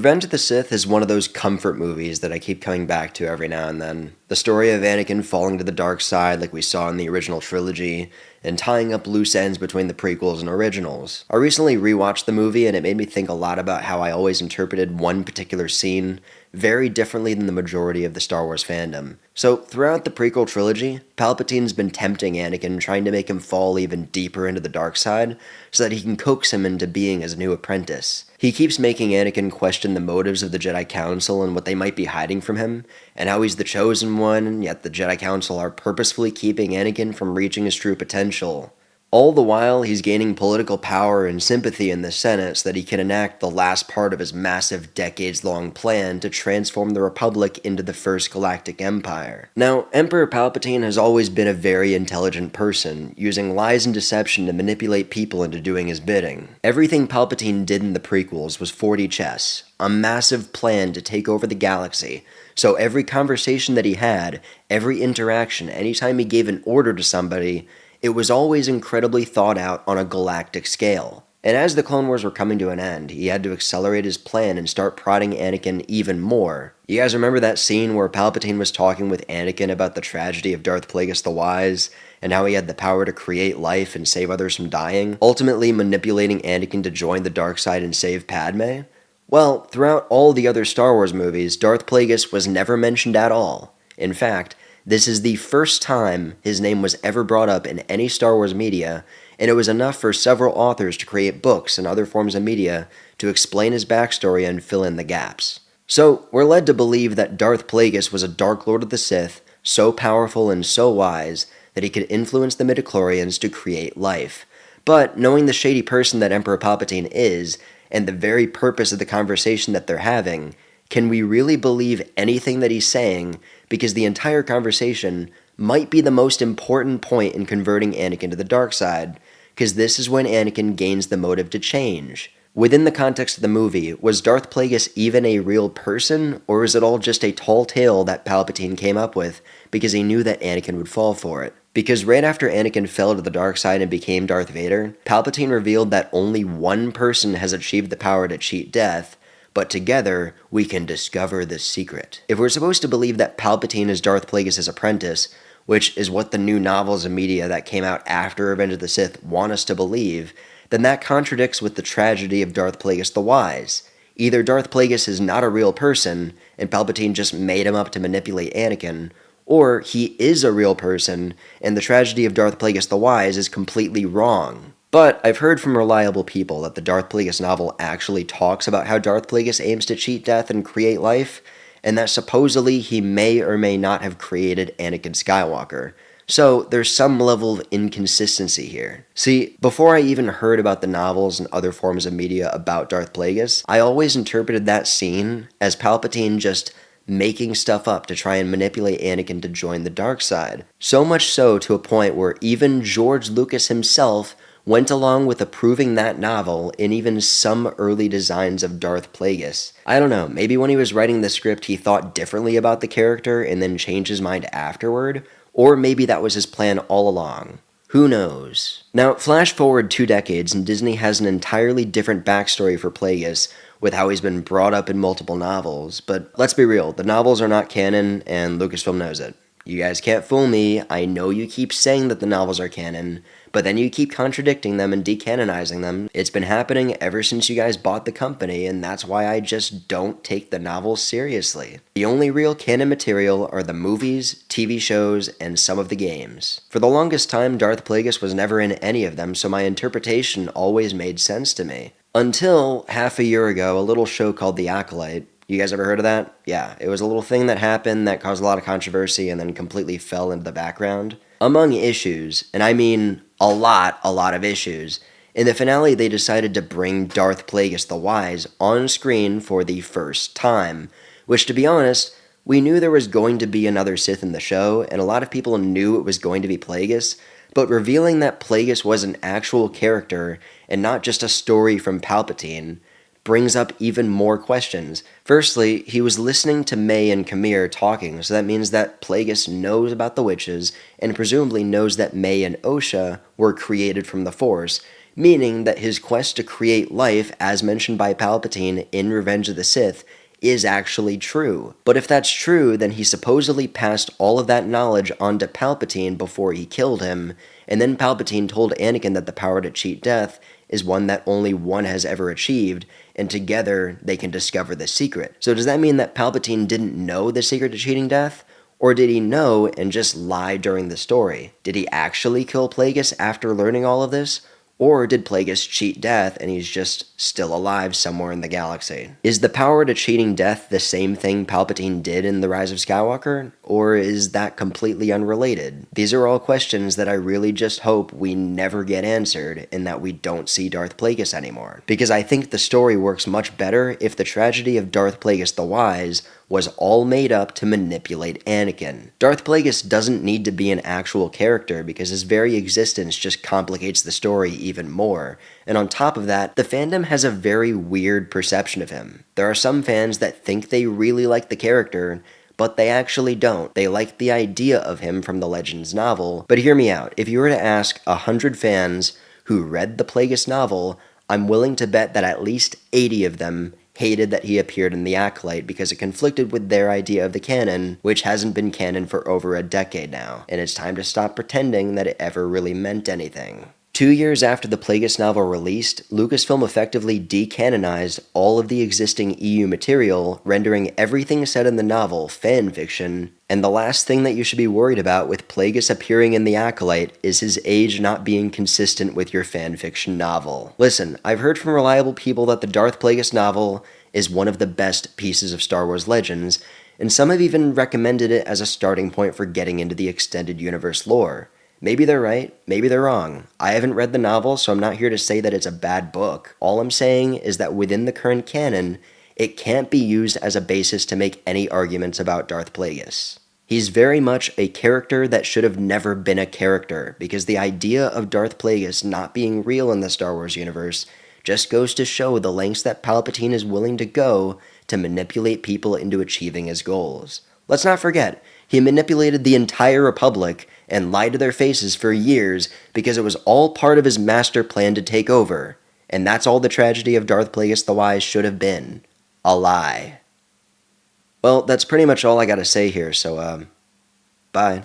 Revenge of the Sith is one of those comfort movies that I keep coming back to every now and then. The story of Anakin falling to the dark side like we saw in the original trilogy, and tying up loose ends between the prequels and originals. I recently rewatched the movie and it made me think a lot about how I always interpreted one particular scene very differently than the majority of the Star Wars fandom. So, throughout the prequel trilogy, Palpatine's been tempting Anakin, trying to make him fall even deeper into the dark side, so that he can coax him into being his new apprentice. He keeps making Anakin question the motives of the Jedi Council and what they might be hiding from him, and how he's the chosen one, and yet the Jedi Council are purposefully keeping Anakin from reaching his true potential. All the while, he's gaining political power and sympathy in the Senate so that he can enact the last part of his massive decades-long plan to transform the Republic into the First Galactic Empire. Now, Emperor Palpatine has always been a very intelligent person, using lies and deception to manipulate people into doing his bidding. Everything Palpatine did in the prequels was 4D chess, a massive plan to take over the galaxy. So every conversation that he had, every interaction, anytime he gave an order to somebody, it was always incredibly thought out on a galactic scale. And as the Clone Wars were coming to an end, he had to accelerate his plan and start prodding Anakin even more. You guys remember that scene where Palpatine was talking with Anakin about the tragedy of Darth Plagueis the Wise, and how he had the power to create life and save others from dying, ultimately manipulating Anakin to join the dark side and save Padme? Well, throughout all the other Star Wars movies, Darth Plagueis was never mentioned at all. In fact, this is the first time his name was ever brought up in any Star Wars media, and it was enough for several authors to create books and other forms of media to explain his backstory and fill in the gaps. So, we're led to believe that Darth Plagueis was a Dark Lord of the Sith, so powerful and so wise that he could influence the midichlorians to create life. But, knowing the shady person that Emperor Palpatine is, and the very purpose of the conversation that they're having, can we really believe anything that he's saying, because the entire conversation might be the most important point in converting Anakin to the dark side, because this is when Anakin gains the motive to change. Within the context of the movie, was Darth Plagueis even a real person, or is it all just a tall tale that Palpatine came up with because he knew that Anakin would fall for it? Because right after Anakin fell to the dark side and became Darth Vader, Palpatine revealed that only one person has achieved the power to cheat death, but together, we can discover the secret. If we're supposed to believe that Palpatine is Darth Plagueis' apprentice, which is what the new novels and media that came out after Revenge of the Sith want us to believe, then that contradicts with the tragedy of Darth Plagueis the Wise. Either Darth Plagueis is not a real person, and Palpatine just made him up to manipulate Anakin, or he is a real person, and the tragedy of Darth Plagueis the Wise is completely wrong. But I've heard from reliable people that the Darth Plagueis novel actually talks about how Darth Plagueis aims to cheat death and create life, and that supposedly he may or may not have created Anakin Skywalker. So there's some level of inconsistency here. See, before I even heard about the novels and other forms of media about Darth Plagueis, I always interpreted that scene as Palpatine just making stuff up to try and manipulate Anakin to join the dark side. So much so to a point where even George Lucas himself went along with approving that novel in even some early designs of Darth Plagueis. I don't know, maybe when he was writing the script he thought differently about the character and then changed his mind afterward, or maybe that was his plan all along. Who knows? Now, flash forward 2 decades and Disney has an entirely different backstory for Plagueis, with how he's been brought up in multiple novels, but let's be real, the novels are not canon and Lucasfilm knows it. You guys can't fool me, I know you keep saying that the novels are canon, but then you keep contradicting them and decanonizing them. It's been happening ever since you guys bought the company, and that's why I just don't take the novels seriously. The only real canon material are the movies, TV shows, and some of the games. For the longest time, Darth Plagueis was never in any of them, so my interpretation always made sense to me. Until half a year ago, a little show called The Acolyte. You guys ever heard of that? Yeah, it was a little thing that happened that caused a lot of controversy and then completely fell into the background. Among issues, and I mean a lot of issues, in the finale they decided to bring Darth Plagueis the Wise on screen for the first time, which to be honest, we knew there was going to be another Sith in the show, and a lot of people knew it was going to be Plagueis, but revealing that Plagueis was an actual character and not just a story from Palpatine, brings up even more questions. Firstly, he was listening to May and Kamir talking, so that means that Plagueis knows about the witches, and presumably knows that May and Osha were created from the Force, meaning that his quest to create life, as mentioned by Palpatine in Revenge of the Sith, is actually true. But if that's true, then he supposedly passed all of that knowledge on to Palpatine before he killed him, and then Palpatine told Anakin that the power to cheat death is one that only one has ever achieved, and together they can discover the secret. So does that mean that Palpatine didn't know the secret to cheating death? Or did he know and just lie during the story? Did he actually kill Plagueis after learning all of this? Or did Plagueis cheat death and he's just still alive somewhere in the galaxy? Is the power to cheating death the same thing Palpatine did in The Rise of Skywalker? Or is that completely unrelated? These are all questions that I really just hope we never get answered and that we don't see Darth Plagueis anymore. Because I think the story works much better if the tragedy of Darth Plagueis the Wise was all made up to manipulate Anakin. Darth Plagueis doesn't need to be an actual character because his very existence just complicates the story even more. And on top of that, the fandom has a very weird perception of him. There are some fans that think they really like the character, but they actually don't. They like the idea of him from the Legends novel. But hear me out. If you were to ask 100 fans who read the Plagueis novel, I'm willing to bet that at least 80 of them hated that he appeared in The Acolyte because it conflicted with their idea of the canon, which hasn't been canon for over a decade now, and it's time to stop pretending that it ever really meant anything. 2 years after the Plagueis novel released, Lucasfilm effectively decanonized all of the existing EU material, rendering everything said in the novel fanfiction, and the last thing that you should be worried about with Plagueis appearing in The Acolyte is his age not being consistent with your fanfiction novel. Listen, I've heard from reliable people that the Darth Plagueis novel is one of the best pieces of Star Wars Legends, and some have even recommended it as a starting point for getting into the extended universe lore. Maybe they're right, maybe they're wrong. I haven't read the novel, so I'm not here to say that it's a bad book. All I'm saying is that within the current canon, it can't be used as a basis to make any arguments about Darth Plagueis. He's very much a character that should have never been a character, because the idea of Darth Plagueis not being real in the Star Wars universe just goes to show the lengths that Palpatine is willing to go to manipulate people into achieving his goals. Let's not forget, he manipulated the entire Republic and lied to their faces for years because it was all part of his master plan to take over. And that's all the tragedy of Darth Plagueis the Wise should have been. A lie. Well, that's pretty much all I gotta say here, so, bye.